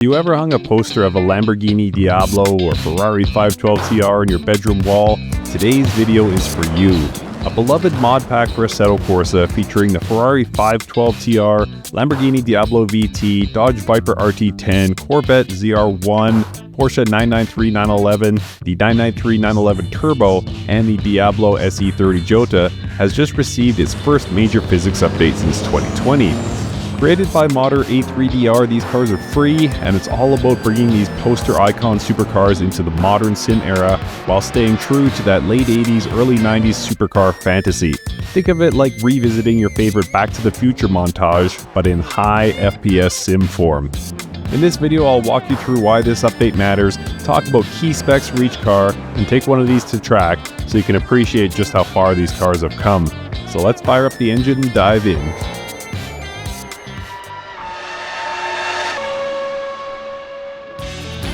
You ever hung a poster of a Lamborghini Diablo or Ferrari 512 TR on your bedroom wall? Today's video is for you. A beloved mod pack for Assetto Corsa featuring the Ferrari 512 TR, Lamborghini Diablo VT, Dodge Viper RT10, Corvette ZR-1, Porsche 993-911, the 993-911 Turbo, and the Diablo SE30 Jota has just received its first major physics update since 2020. Created by modder A3DR, these cars are free, and it's all about bringing these poster icon supercars into the modern sim era while staying true to that late 80s, early 90s supercar fantasy. Think of it like revisiting your favorite Back to the Future montage, but in high FPS sim form. In this video, I'll walk you through why this update matters, talk about key specs for each car, and take one of these to track so you can appreciate just how far these cars have come. So let's fire up the engine and dive in.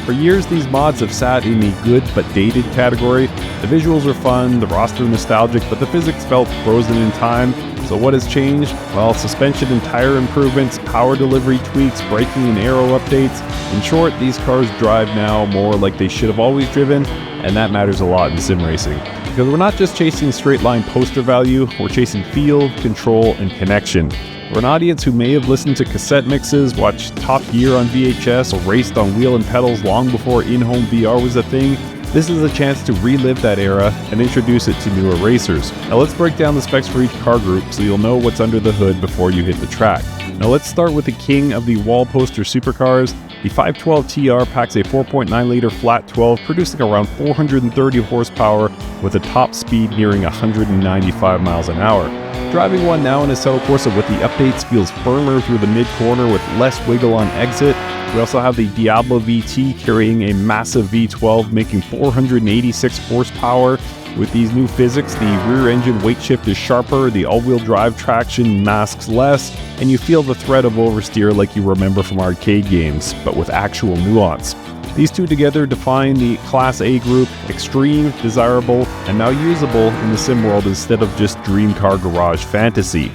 For years, these mods have sat in the good but dated category. The visuals are fun, the roster nostalgic, but the physics felt frozen in time. So what has changed? Well, suspension and tire improvements, power delivery tweaks, braking and aero updates. In short, these cars drive now more like they should have always driven, and that matters a lot in sim racing. Because we're not just chasing straight line poster value, we're chasing feel, control, and connection. For an audience who may have listened to cassette mixes, watched Top Gear on VHS, or raced on wheel and pedals long before in-home VR was a thing, this is a chance to relive that era and introduce it to newer racers. Now let's break down the specs for each car group so you'll know what's under the hood before you hit the track. Now let's start with the king of the wall poster supercars. The 512 TR packs a 4.9-liter flat 12, producing around 430 horsepower with a top speed nearing 195 miles an hour. Driving one now in Assetto Corsa with the updates feels firmer through the mid-corner with less wiggle on exit. We also have the Diablo VT carrying a massive V12 making 486 horsepower. With these new physics, the rear engine weight shift is sharper, the all-wheel drive traction masks less, and you feel the threat of oversteer like you remember from arcade games, but with actual nuance. These two together define the Class A group: extreme, desirable, and now usable in the sim world instead of just dream car garage fantasy.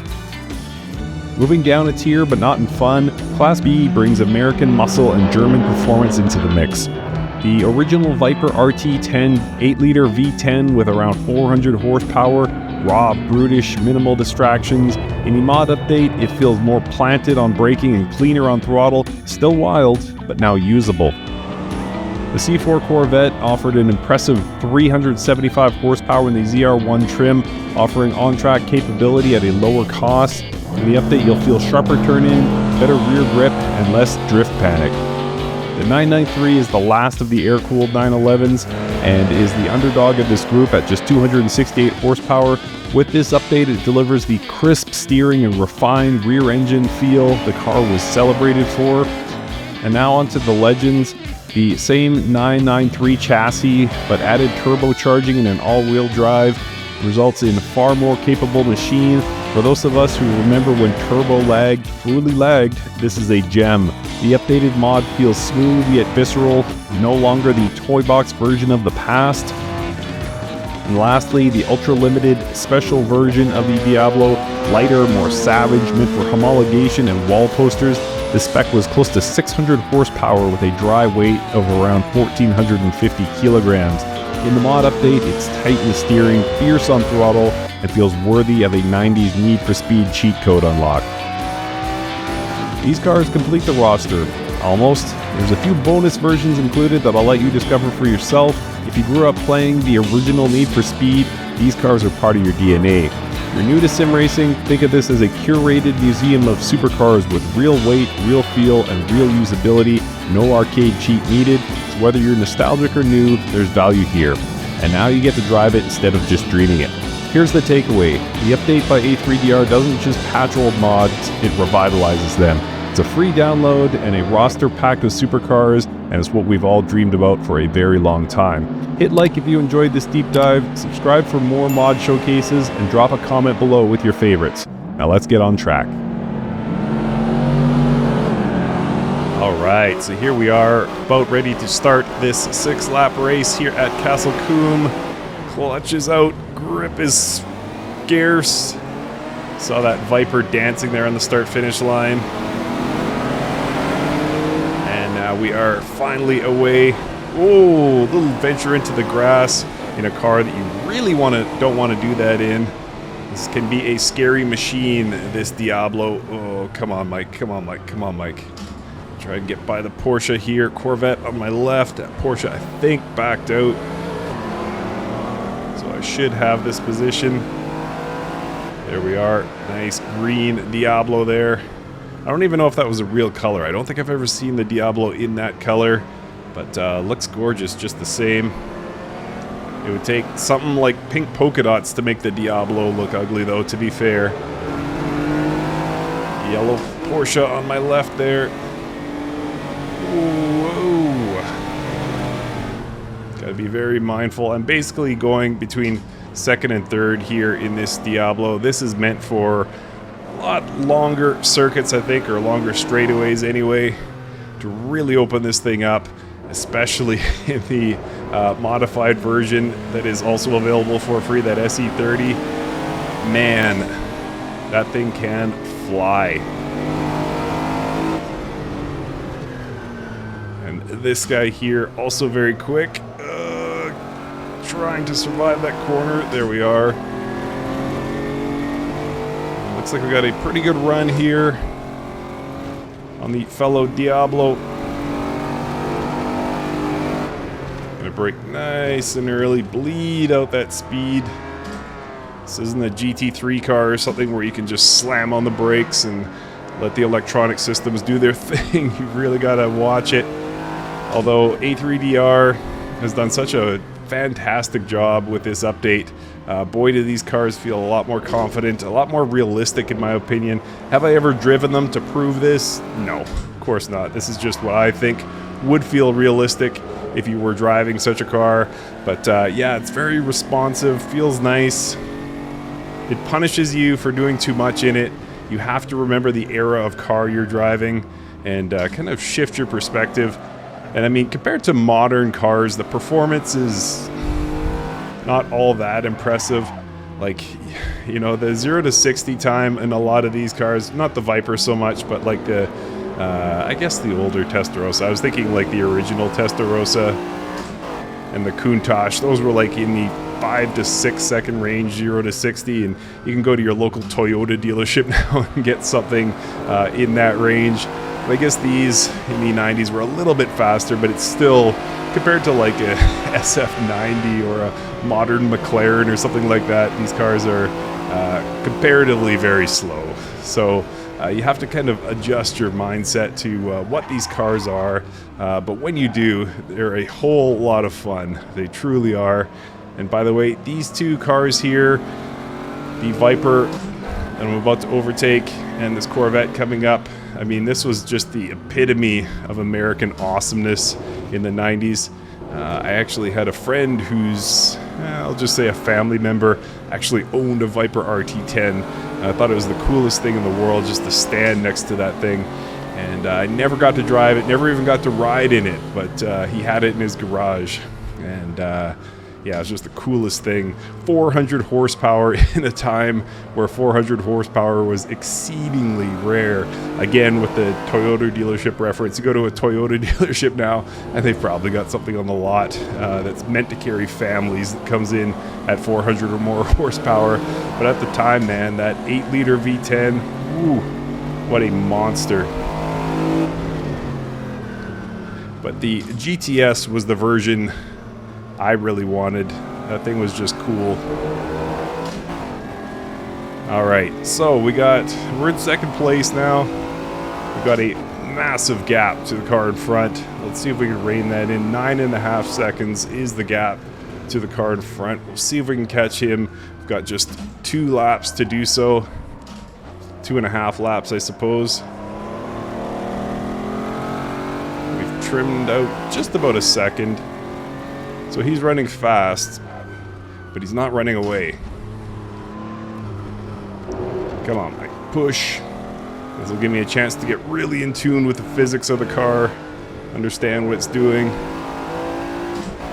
Moving down a tier, but not in fun, Class B brings American muscle and German performance into the mix. The original Viper RT10 8-liter V10 with around 400 horsepower, raw, brutish, minimal distractions. In the mod update, it feels more planted on braking and cleaner on throttle, still wild, but now usable. The C4 Corvette offered an impressive 375 horsepower in the ZR-1 trim, offering on-track capability at a lower cost. In the update, you'll feel sharper turn-in, better rear grip, and less drift panic. The 993 is the last of the air-cooled 911s and is the underdog of this group at just 268 horsepower. With this update, it delivers the crisp steering and refined rear engine feel the car was celebrated for. And now onto the legends. The same 993 chassis, but added turbocharging and an all-wheel drive, results in a far more capable machine. For those of us who remember when turbo truly lagged, this is a gem. The updated mod feels smooth yet visceral, no longer the toy box version of the past. And lastly, the ultra-limited special version of the Diablo, lighter, more savage, meant for homologation and wall posters. The spec was close to 600 horsepower with a dry weight of around 1,450 kilograms. In the mod update, it's tight in the steering, fierce on throttle, and feels worthy of a 90s Need for Speed cheat code unlock. These cars complete the roster. Almost. There's a few bonus versions included that I'll let you discover for yourself. If you grew up playing the original Need for Speed, these cars are part of your DNA. If you're new to sim racing, think of this as a curated museum of supercars with real weight, real feel, and real usability. No arcade cheat needed. So whether you're nostalgic or new, there's value here. And now you get to drive it instead of just dreaming it. Here's the takeaway. The update by A3DR doesn't just patch old mods, it revitalizes them. It's a free download and a roster packed with supercars, and it's what we've all dreamed about for a very long time. Hit like if you enjoyed this deep dive, subscribe for more mod showcases, and drop a comment below with your favorites. Now let's get on track. Alright, so here we are, about ready to start this 6-lap race here at Castle Coombe. Clutch is out, grip is scarce. Saw that Viper dancing there on the start-finish line. We are finally away. Oh, little venture into the grass in a car that you really don't want to do that in. This can be a scary machine, this Diablo. Oh, come on, Mike. Come on, Mike. Come on, Mike. Try and get by the Porsche here. Corvette on my left. That Porsche, I think, backed out. So I should have this position. There we are. Nice green Diablo there. I don't even know if that was a real color. I don't think I've ever seen the Diablo in that color. But looks gorgeous just the same. It would take something like pink polka dots to make the Diablo look ugly, though, to be fair. Yellow Porsche on my left there. Whoa. Gotta be very mindful. I'm basically going between second and third here in this Diablo. This is meant for a lot longer circuits, I think, or longer straightaways anyway, to really open this thing up, especially in the modified version that is also available for free, that SE30. Man, that thing can fly. And this guy here, also very quick. Trying to survive that corner. There we are. Looks like we got a pretty good run here on the fellow Diablo. Gonna brake nice and early, bleed out that speed. This isn't a GT3 car or something where you can just slam on the brakes and let the electronic systems do their thing. You really gotta watch it. Although A3DR has done such a fantastic job with this update. Boy, do these cars feel a lot more confident, a lot more realistic in my opinion. Have I ever driven them to prove this? No, of course not. This is just what I think would feel realistic if you were driving such a car. But yeah, it's very responsive, feels nice. It punishes you for doing too much in it. You have to remember the era of car you're driving and kind of shift your perspective. And I mean, compared to modern cars, the performance is not all that impressive. Like, you know, the 0 to 60 time in a lot of these cars, not the Viper so much, but like the, I guess the older Testarossa. I was thinking like the original Testarossa and the Countach. Those were like in the 5 to 6 second range, 0 to 60, and you can go to your local Toyota dealership now and get something in that range. I guess these in the 90s were a little bit faster, but it's still, compared to like a SF90 or a modern McLaren or something like that, these cars are comparatively very slow. So you have to kind of adjust your mindset to what these cars are. But when you do, they're a whole lot of fun. They truly are. And by the way, these two cars here, the Viper that I'm about to overtake and this Corvette coming up, I mean, this was just the epitome of American awesomeness in the 90s. I actually had a friend who's, I'll just say a family member, actually owned a Viper RT10. I thought it was the coolest thing in the world just to stand next to that thing. And I never got to drive it, never even got to ride in it, but he had it in his garage. And yeah, it was just the coolest thing. 400 horsepower in a time where 400 horsepower was exceedingly rare. Again, with the Toyota dealership reference, you go to a Toyota dealership now, and they've probably got something on the lot that's meant to carry families that comes in at 400 or more horsepower. But at the time, man, that 8-liter V10, ooh, what a monster. But the GTS was the version I really wanted. That thing was just cool. Alright, so we're in second place now. We've got a massive gap to the car in front. Let's see if we can rein that in. 9.5 seconds is the gap to the car in front. We'll see if we can catch him. We've got just 2 laps to do so. 2.5 laps, I suppose. We've trimmed out just about a second. So he's running fast, but he's not running away. Come on, Mike. Push. This will give me a chance to get really in tune with the physics of the car, understand what it's doing.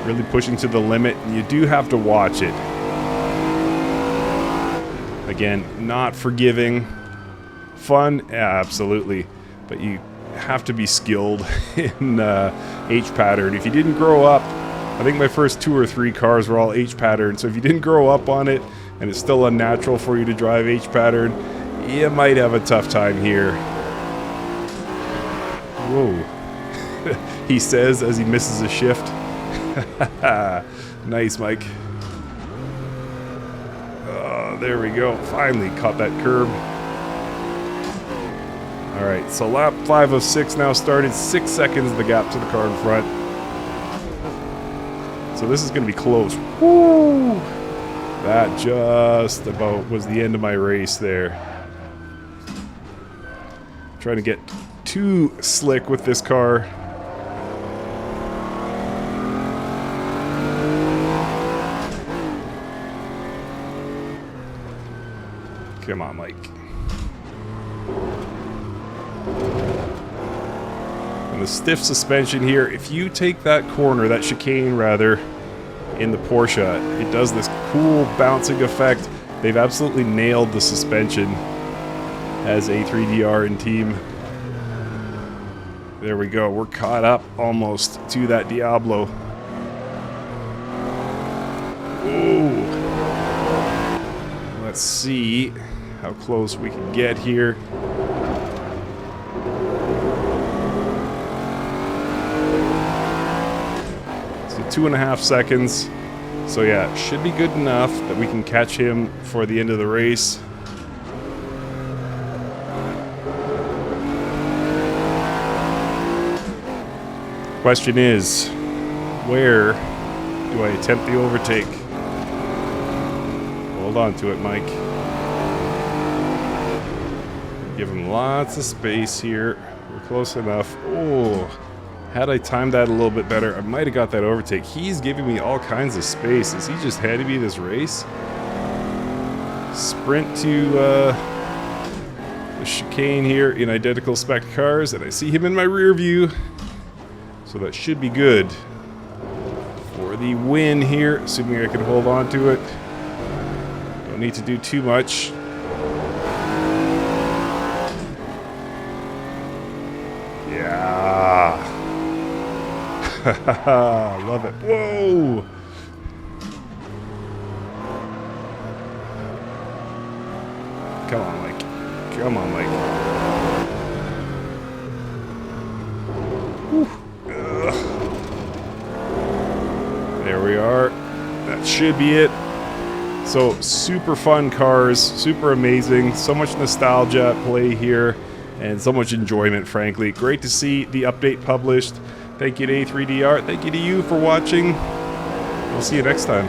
Really pushing to the limit, and you do have to watch it. Again, not forgiving. Fun? Yeah, absolutely. But you have to be skilled in H pattern. If you didn't grow up, I think my first 2 or 3 cars were all H pattern, so if you didn't grow up on it and it's still unnatural for you to drive H pattern, you might have a tough time here. Whoa. He says as he misses a shift. Nice, Mike. There we go. Finally caught that curb. Alright, so lap 5 of 6 now started. 6 seconds the gap to the car in front. So this is going to be close. Woo! That just about was the end of my race there. Trying to get too slick with this car. Come on, Mike. And the stiff suspension here, if you take that corner, that chicane rather, in the Porsche, it does this cool bouncing effect. They've absolutely nailed the suspension as A3DR and team. There we go. We're caught up almost to that Diablo. Ooh. Let's see how close we can get here. So 2.5 seconds. So yeah, should be good enough that we can catch him for the end of the race. Question is, where do I attempt the overtake? Hold on to it, Mike. Give him lots of space here. We're close enough. Oh, had I timed that a little bit better, I might have got that overtake. He's giving me all kinds of space. Is he just handing me this race? Sprint to the chicane here in identical spec cars, and I see him in my rear view. So that should be good for the win here, assuming I can hold on to it. Don't need to do too much. Yeah. Love it. Whoa. Come on, Mike. Come on, Mike. Whew. There we are. That should be it. So super fun cars, super amazing, so much nostalgia at play here, and so much enjoyment, frankly. Great to see the update published. Thank you to A3DR. Thank you to you for watching. We'll see you next time.